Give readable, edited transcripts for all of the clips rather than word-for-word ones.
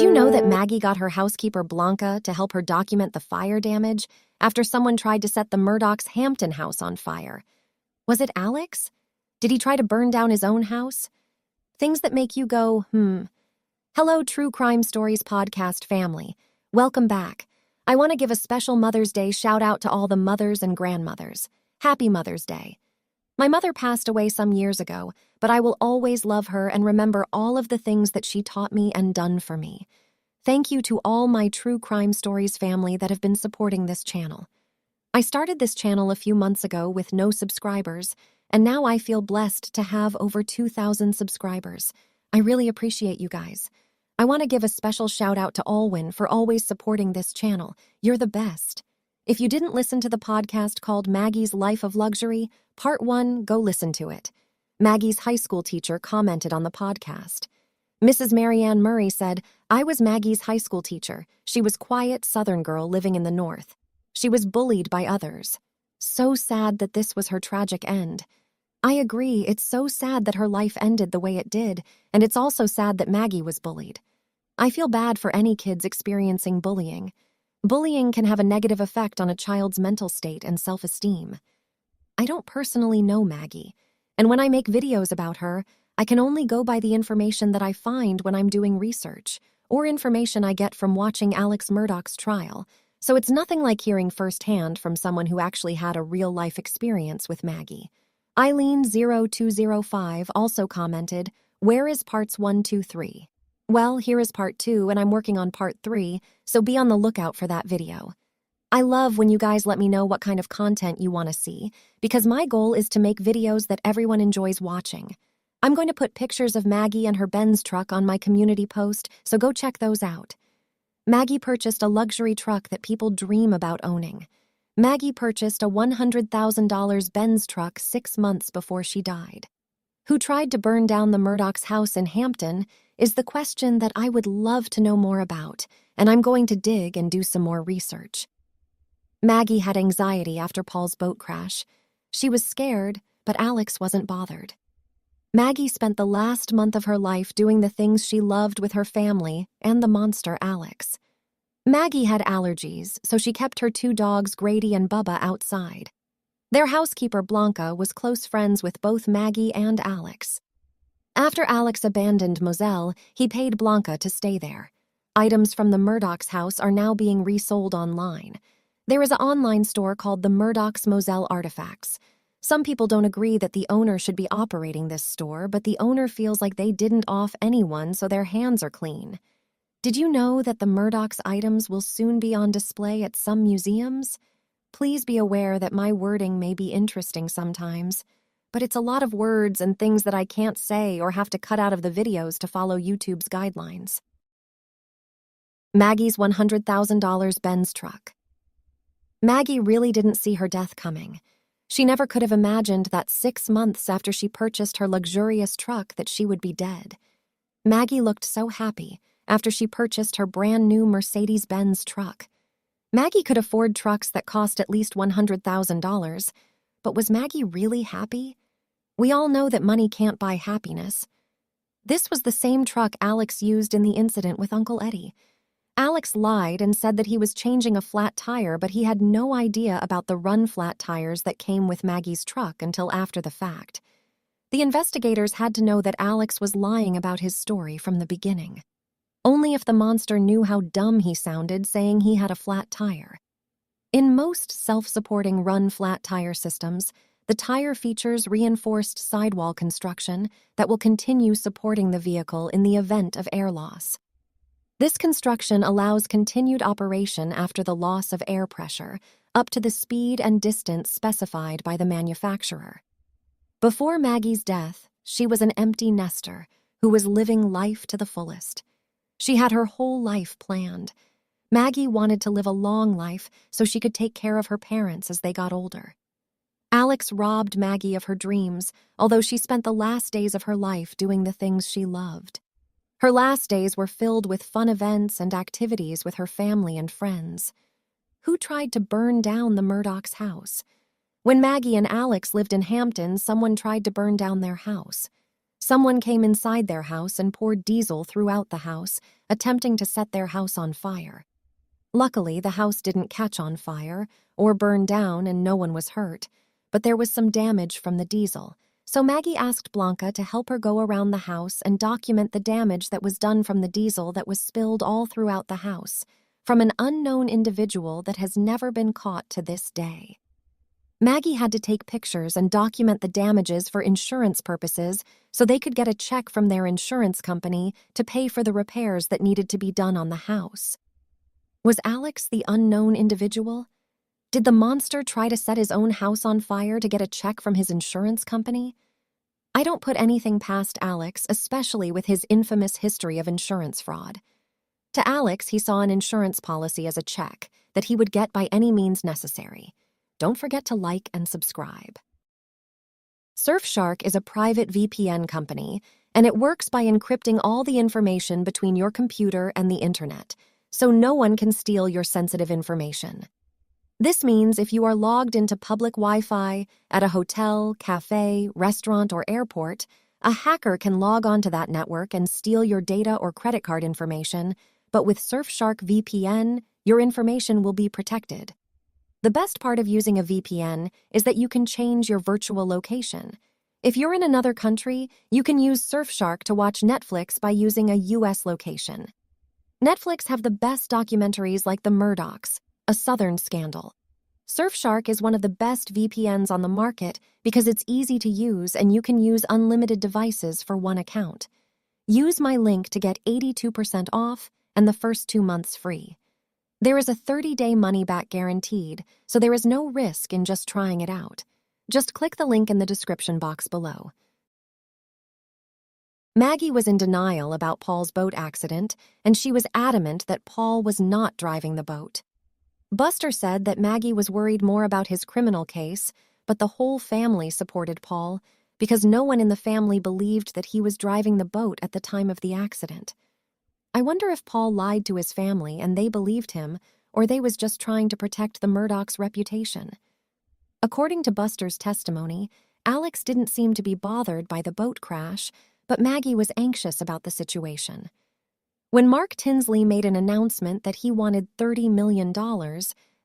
you know that Maggie got her housekeeper Blanca to help her document the fire damage after someone tried to set the Murdaugh's Hampton house on fire? Was it Alex? Did he try to burn down his own house? Things that make you go, Hello, True Crime Stories podcast family. Welcome back. I want to give a special Mother's Day shout out to all the mothers and grandmothers. Happy Mother's Day. My mother passed away some years ago, but I will always love her and remember all of the things that she taught me and done for me. Thank you to all my True Crime Stories family that have been supporting this channel. I started this channel a few months ago with no subscribers, and now I feel blessed to have over 2,000 subscribers. I really appreciate you guys. I want to give a special shout out to Alwyn for always supporting this channel. You're the best. If you didn't listen to the podcast called Maggie's Life of Luxury, Part 1, go listen to it. Maggie's high school teacher commented on the podcast. Mrs. Marianne Murray said, I was Maggie's high school teacher. She was quiet Southern girl living in the North. She was bullied by others. So sad that this was her tragic end. I agree, it's so sad that her life ended the way it did, and it's also sad that Maggie was bullied. I feel bad for any kids experiencing bullying. Bullying can have a negative effect on a child's mental state and self-esteem. I don't personally know Maggie, and when I make videos about her, I can only go by the information that I find when I'm doing research, or information I get from watching Alex Murdaugh's trial, so it's nothing like hearing firsthand from someone who actually had a real-life experience with Maggie. Eileen0205 also commented, where is parts 1, 2, 3? Well, here is part 2, and I'm working on part 3, so be on the lookout for that video. I love when you guys let me know what kind of content you want to see, because my goal is to make videos that everyone enjoys watching. I'm going to put pictures of Maggie and her Benz truck on my community post, so go check those out. Maggie purchased a luxury truck that people dream about owning. Maggie purchased a $100,000 Benz truck 6 months before she died. Who tried to burn down the Murdaugh's house in Hampton is the question that I would love to know more about, and I'm going to dig and do some more research. Maggie had anxiety after Paul's boat crash. She was scared, but Alex wasn't bothered. Maggie spent the last month of her life doing the things she loved with her family and the monster Alex. Maggie had allergies, so she kept her 2 dogs, Grady and Bubba, outside. Their housekeeper, Blanca, was close friends with both Maggie and Alex. After Alex abandoned Moselle, he paid Blanca to stay there. Items from the Murdaugh's house are now being resold online. There is an online store called the Murdaugh's Moselle Artifacts. Some people don't agree that the owner should be operating this store, but the owner feels like they didn't off anyone, so their hands are clean. Did you know that the Murdaugh's items will soon be on display at some museums? Please be aware that my wording may be interesting sometimes, but it's a lot of words and things that I can't say or have to cut out of the videos to follow YouTube's guidelines. Maggie's $100,000 Benz truck. Maggie really didn't see her death coming. She never could have imagined that 6 months after she purchased her luxurious truck that she would be dead. Maggie looked so happy after she purchased her brand new Mercedes-Benz truck. Maggie could afford trucks that cost at least $100,000, but was Maggie really happy? We all know that money can't buy happiness. This was the same truck Alex used in the incident with Uncle Eddie. Alex lied and said that he was changing a flat tire, but he had no idea about the run-flat tires that came with Maggie's truck until after the fact. The investigators had to know that Alex was lying about his story from the beginning. Only if the monster knew how dumb he sounded saying he had a flat tire. In most self-supporting run-flat tire systems, the tire features reinforced sidewall construction that will continue supporting the vehicle in the event of air loss. This construction allows continued operation after the loss of air pressure, up to the speed and distance specified by the manufacturer. Before Maggie's death, she was an empty nester who was living life to the fullest. She had her whole life planned. Maggie wanted to live a long life so she could take care of her parents as they got older. Alex robbed Maggie of her dreams, although she spent the last days of her life doing the things she loved. Her last days were filled with fun events and activities with her family and friends. Who tried to burn down the Murdaugh's house? When Maggie and Alex lived in Hampton, someone tried to burn down their house. Someone came inside their house and poured diesel throughout the house, attempting to set their house on fire. Luckily, the house didn't catch on fire or burn down and no one was hurt, but there was some damage from the diesel. So Maggie asked Blanca to help her go around the house and document the damage that was done from the diesel that was spilled all throughout the house, from an unknown individual that has never been caught to this day. Maggie had to take pictures and document the damages for insurance purposes so they could get a check from their insurance company to pay for the repairs that needed to be done on the house. Was Alex the unknown individual? Did the monster try to set his own house on fire to get a check from his insurance company? I don't put anything past Alex, especially with his infamous history of insurance fraud. To Alex, he saw an insurance policy as a check that he would get by any means necessary. Don't forget to like and subscribe. Surfshark is a private VPN company, and it works by encrypting all the information between your computer and the internet, so no one can steal your sensitive information. This means if you are logged into public Wi-Fi at a hotel, cafe, restaurant, or airport, a hacker can log onto that network and steal your data or credit card information, but with Surfshark VPN, your information will be protected. The best part of using a VPN is that you can change your virtual location. If you're in another country, you can use Surfshark to watch Netflix by using a US location. Netflix have the best documentaries like The Murdaughs, a Southern Scandal. Surfshark is one of the best VPNs on the market because it's easy to use and you can use unlimited devices for one account. Use my link to get 82% off and the first 2 months free. There is a 30-day money-back guaranteed, so there is no risk in just trying it out. Just click the link in the description box below. Maggie was in denial about Paul's boat accident, and she was adamant that Paul was not driving the boat. Buster said that Maggie was worried more about his criminal case, but the whole family supported Paul because no one in the family believed that he was driving the boat at the time of the accident. I wonder if Paul lied to his family and they believed him, or they was just trying to protect the Murdaughs' reputation. According to Buster's testimony, Alex didn't seem to be bothered by the boat crash, but Maggie was anxious about the situation. When Mark Tinsley made an announcement that he wanted $30 million,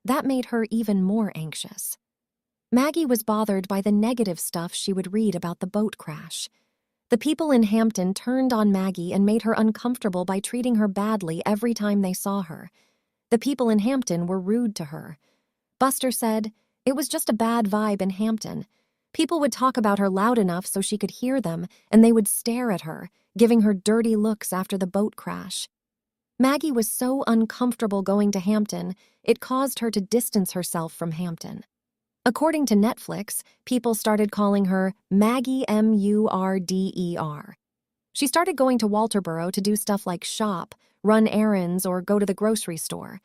that made her even more anxious. Maggie was bothered by the negative stuff she would read about the boat crash. The people in Hampton turned on Maggie and made her uncomfortable by treating her badly every time they saw her. The people in Hampton were rude to her. Buster said, "It was just a bad vibe in Hampton. People would talk about her loud enough so she could hear them, and they would stare at her, giving her dirty looks after the boat crash." Maggie was so uncomfortable going to Hampton, it caused her to distance herself from Hampton. According to Netflix, people started calling her Maggie Murdaugh. She started going to Walterboro to do stuff like shop, run errands, or go to the grocery store.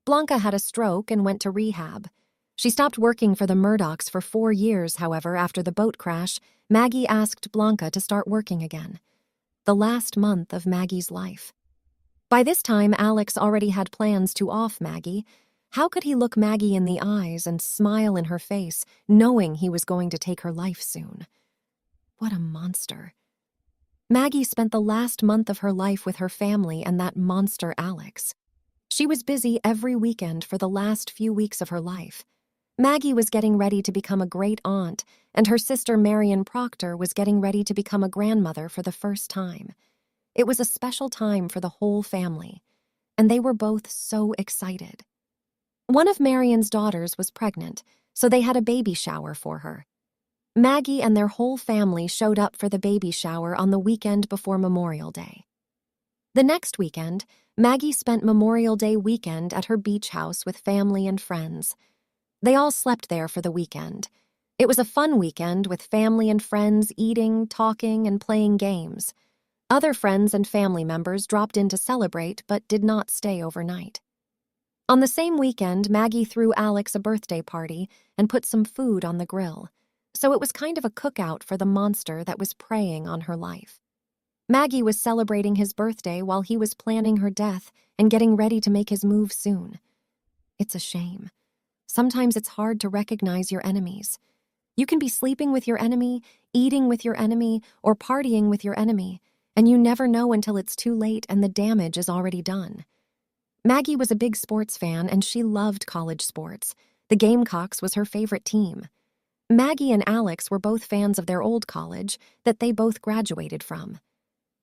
Blanca had a stroke and went to rehab. She stopped working for the Murdaughs for 4 years, however, after the boat crash. Maggie asked Blanca to start working again. The last month of Maggie's life. By this time, Alex already had plans to off Maggie. How could he look Maggie in the eyes and smile in her face, knowing he was going to take her life soon? What a monster. Maggie spent the last month of her life with her family and that monster Alex. She was busy every weekend for the last few weeks of her life. Maggie was getting ready to become a great aunt, and her sister Marion Proctor was getting ready to become a grandmother for the first time. It was a special time for the whole family, and they were both so excited. One of Marion's daughters was pregnant, so they had a baby shower for her. Maggie and their whole family showed up for the baby shower on the weekend before Memorial Day. The next weekend, Maggie spent Memorial Day weekend at her beach house with family and friends. They all slept there for the weekend. It was a fun weekend with family and friends eating, talking, and playing games. Other friends and family members dropped in to celebrate but did not stay overnight. On the same weekend, Maggie threw Alex a birthday party and put some food on the grill, so it was kind of a cookout for the monster that was preying on her life. Maggie was celebrating his birthday while he was planning her death and getting ready to make his move soon. It's a shame. Sometimes it's hard to recognize your enemies. You can be sleeping with your enemy, eating with your enemy, or partying with your enemy, and you never know until it's too late and the damage is already done. Maggie was a big sports fan and she loved college sports. The Gamecocks was her favorite team. Maggie and Alex were both fans of their old college that they both graduated from.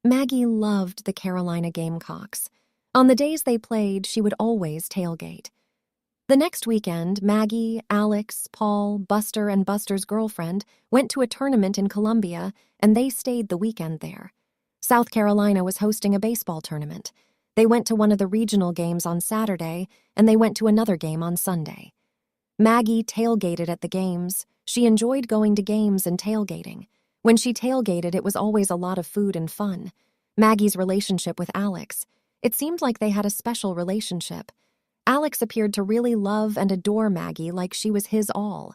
Maggie loved the Carolina Gamecocks. On the days they played, she would always tailgate. The next weekend, Maggie, Alex, Paul, Buster, and Buster's girlfriend went to a tournament in Columbia, and they stayed the weekend there. South Carolina was hosting a baseball tournament. They went to one of the regional games on Saturday, and they went to another game on Sunday. Maggie tailgated at the games. She enjoyed going to games and tailgating. When she tailgated, it was always a lot of food and fun. Maggie's relationship with Alex. It seemed like they had a special relationship. Alex appeared to really love and adore Maggie like she was his all.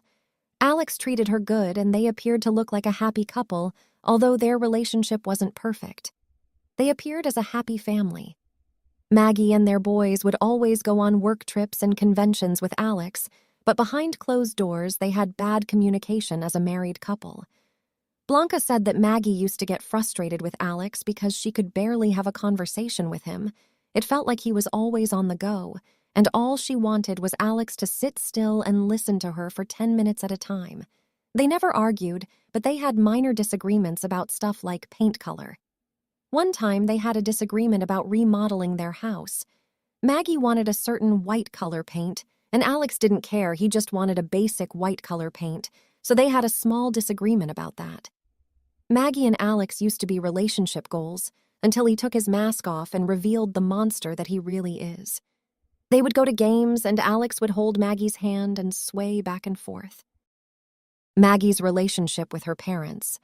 Alex treated her good and they appeared to look like a happy couple, although their relationship wasn't perfect. They appeared as a happy family. Maggie and their boys would always go on work trips and conventions with Alex, but behind closed doors they had bad communication as a married couple. Blanca said that Maggie used to get frustrated with Alex because she could barely have a conversation with him. It felt like he was always on the go, and all she wanted was Alex to sit still and listen to her for 10 minutes at a time. They never argued, but they had minor disagreements about stuff like paint color. One time they had a disagreement about remodeling their house. Maggie wanted a certain white color paint, and Alex didn't care, he just wanted a basic white color paint, so they had a small disagreement about that. Maggie and Alex used to be relationship goals until he took his mask off and revealed the monster that he really is. They would go to games and Alex would hold Maggie's hand and sway back and forth. Maggie's relationship with her parents.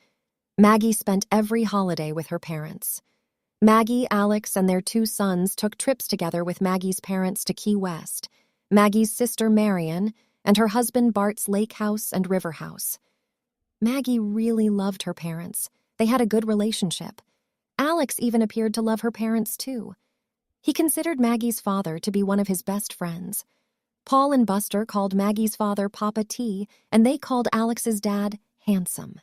Maggie spent every holiday with her parents. Maggie, Alex, and their 2 sons took trips together with Maggie's parents to Key West, Maggie's sister Marion, and her husband Bart's lake house and river house. Maggie really loved her parents. They had a good relationship. Alex even appeared to love her parents too. He considered Maggie's father to be one of his best friends. Paul and Buster called Maggie's father Papa T, and they called Alex's dad Handsome.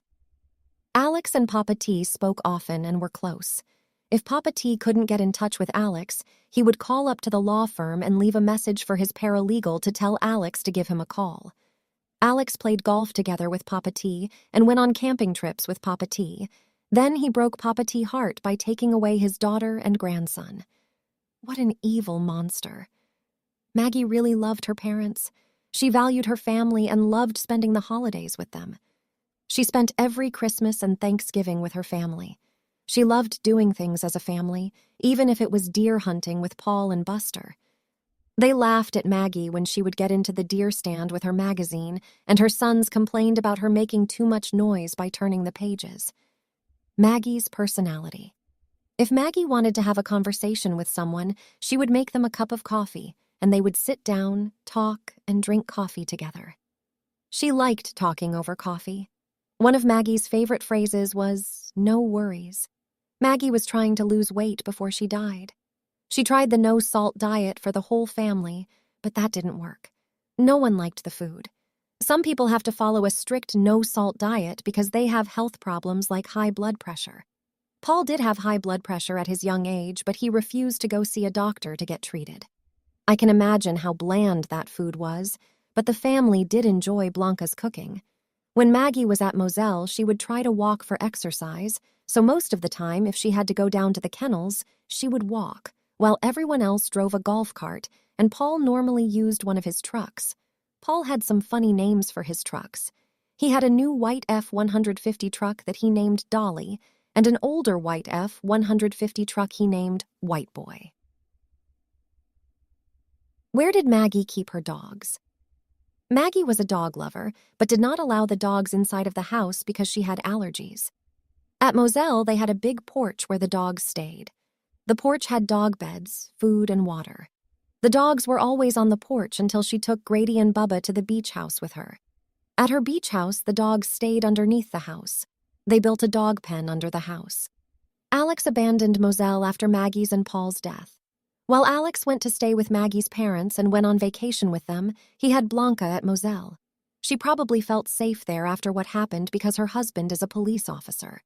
Alex and Papa T spoke often and were close. If Papa T couldn't get in touch with Alex, he would call up to the law firm and leave a message for his paralegal to tell Alex to give him a call. Alex played golf together with Papa T and went on camping trips with Papa T. Then he broke Papa T's heart by taking away his daughter and grandson. What an evil monster. Maggie really loved her parents. She valued her family and loved spending the holidays with them. She spent every Christmas and Thanksgiving with her family. She loved doing things as a family, even if it was deer hunting with Paul and Buster. They laughed at Maggie when she would get into the deer stand with her magazine, and her sons complained about her making too much noise by turning the pages. Maggie's personality. If Maggie wanted to have a conversation with someone, she would make them a cup of coffee, and they would sit down, talk, and drink coffee together. She liked talking over coffee. One of Maggie's favorite phrases was, "No worries." Maggie was trying to lose weight before she died. She tried the no-salt diet for the whole family, but that didn't work. No one liked the food. Some people have to follow a strict no-salt diet because they have health problems like high blood pressure. Paul did have high blood pressure at his young age, but he refused to go see a doctor to get treated. I can imagine how bland that food was, but the family did enjoy Blanca's cooking. When Maggie was at Moselle, she would try to walk for exercise, so most of the time, if she had to go down to the kennels, she would walk, while everyone else drove a golf cart, and Paul normally used one of his trucks. Paul had some funny names for his trucks. He had a new white F-150 truck that he named Dolly, and an older white F-150 truck he named White Boy. Where did Maggie keep her dogs? Maggie was a dog lover, but did not allow the dogs inside of the house because she had allergies. At Moselle, they had a big porch where the dogs stayed. The porch had dog beds, food, and water. The dogs were always on the porch until she took Grady and Bubba to the beach house with her. At her beach house, the dogs stayed underneath the house. They built a dog pen under the house. Alex abandoned Moselle after Maggie's and Paul's death. While Alex went to stay with Maggie's parents and went on vacation with them, he had Blanca at Moselle. She probably felt safe there after what happened because her husband is a police officer.